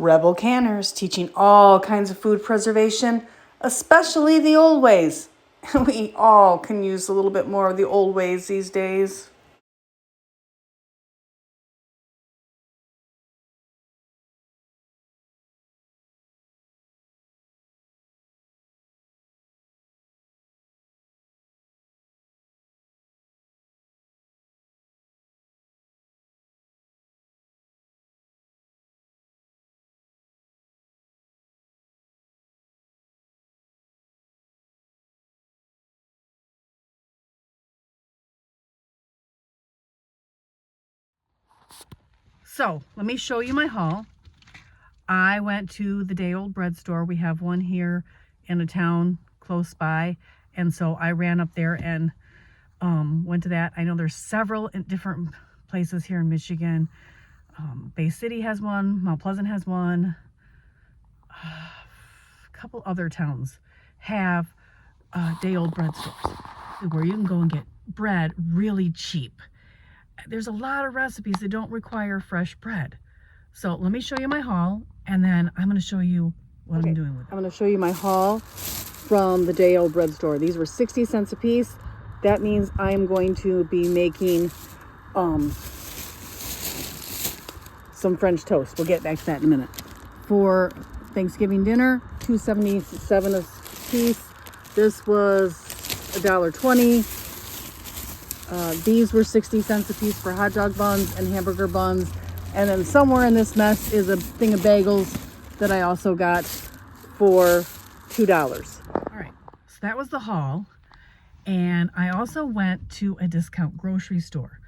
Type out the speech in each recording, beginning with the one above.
Rebel Canners, teaching all kinds of food preservation, especially the old ways. We all can use a little bit more of the old ways these days. So let me show you my haul. I went to the day old bread store. We have one here in a town close by. And so I ran up there and went to that. I know there's several different places here in Michigan. Bay City has one, Mount Pleasant has one. A couple other towns have day old bread stores where you can go and get bread really cheap. There's a lot of recipes that don't require fresh bread. So let me show you my haul, and then I'm going to show you what I'm doing with it. I'm going to show you my haul from the day old bread store. These were 60 cents a piece. That means I'm going to be making some French toast. We'll get back to that in a minute. For Thanksgiving dinner, $2.77 a piece. This was $1.20. These were 60 cents a piece for hot dog buns and hamburger buns. And then somewhere in this mess is a thing of bagels that I also got for $2. All right, so that was the haul. And I also went to a discount grocery store.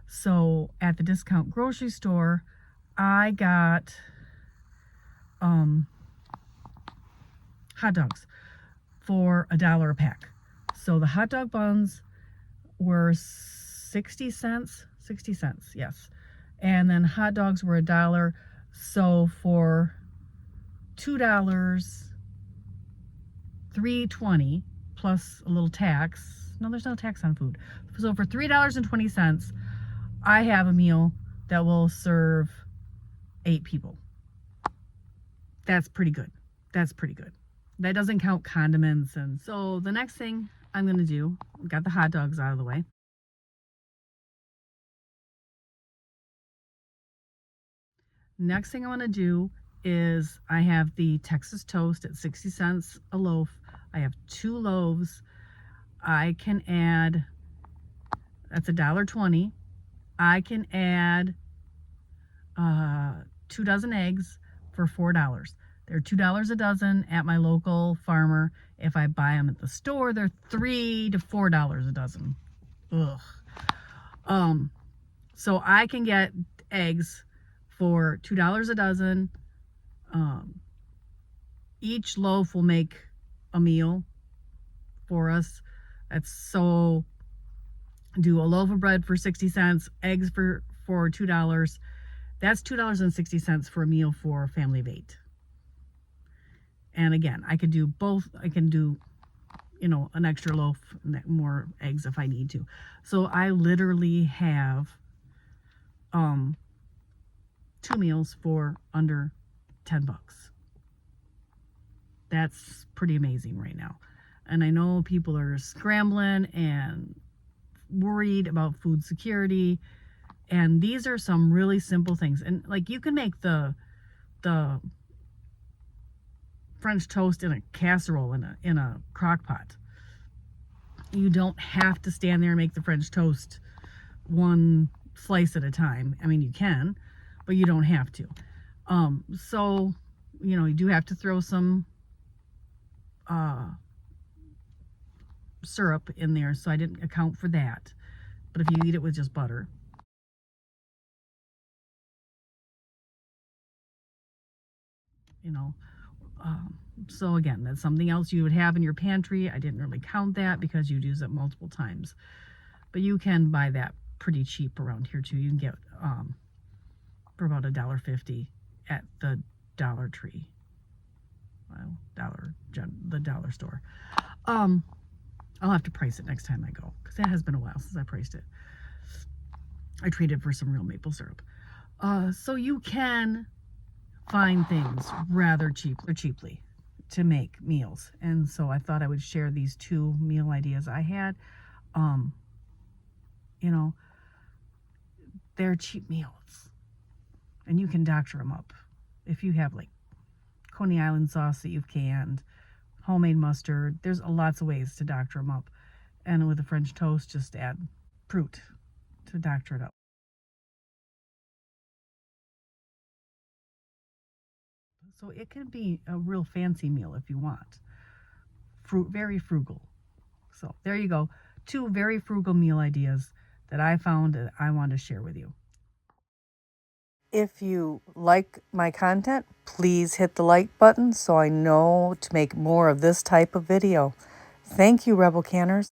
So at the discount grocery store, I got hot dogs for $1 a pack. So the hot dog buns were 60 cents, yes. And then hot dogs were $1. So for $2, $3.20 plus a little tax. No, there's no tax on food. So for $3.20, I have a meal that will serve 8 people. That's pretty good. That's pretty good. That doesn't count condiments. And so the next thing I'm going to do, got the hot dogs out of the way. Next thing I want to do is I have the Texas toast at 60 cents a loaf. I have 2 loaves. I can add, that's $1.20. I can add 2 dozen eggs for $4. They're $2 a dozen at my local farmer. If I buy them at the store, they're $3 to $4 a dozen. Ugh. So I can get eggs for $2 a dozen. Each loaf will make a meal for us. That's so, do a loaf of bread for 60 cents, eggs for $2. That's $2.60 for a meal for a family of 8. And again, I could do both. I can do, an extra loaf, more eggs if I need to. So I literally have 2 meals for under $10. That's pretty amazing right now. And I know people are scrambling and worried about food security. And these are some really simple things. And like, you can make the French toast in a casserole, in a crock pot. You don't have to stand there and make the French toast one slice at a time. I mean, you can, but you don't have to. So, you do have to throw some syrup in there, so I didn't account for that. But if you eat it with just butter, so again, that's something else you would have in your pantry. I didn't really count that because you'd use it multiple times, but you can buy that pretty cheap around here too. You can get for about $1.50 at the Dollar Tree, the dollar store. I'll have to price it next time I go, because it has been a while since I priced it. I traded for some real maple syrup. So you can find things rather cheaply to make meals. And so I thought I would share these 2 meal ideas I had. You know, they're cheap meals and you can doctor them up. If you have like Coney Island sauce that you've canned, homemade mustard, there's lots of ways to doctor them up. And with a French toast, just add fruit to doctor it up. So it can be a real fancy meal if you want. Very frugal. So there you go. 2 very frugal meal ideas that I found that I want to share with you. If you like my content, please hit the like button so I know to make more of this type of video. Thank you, Rebel Canners.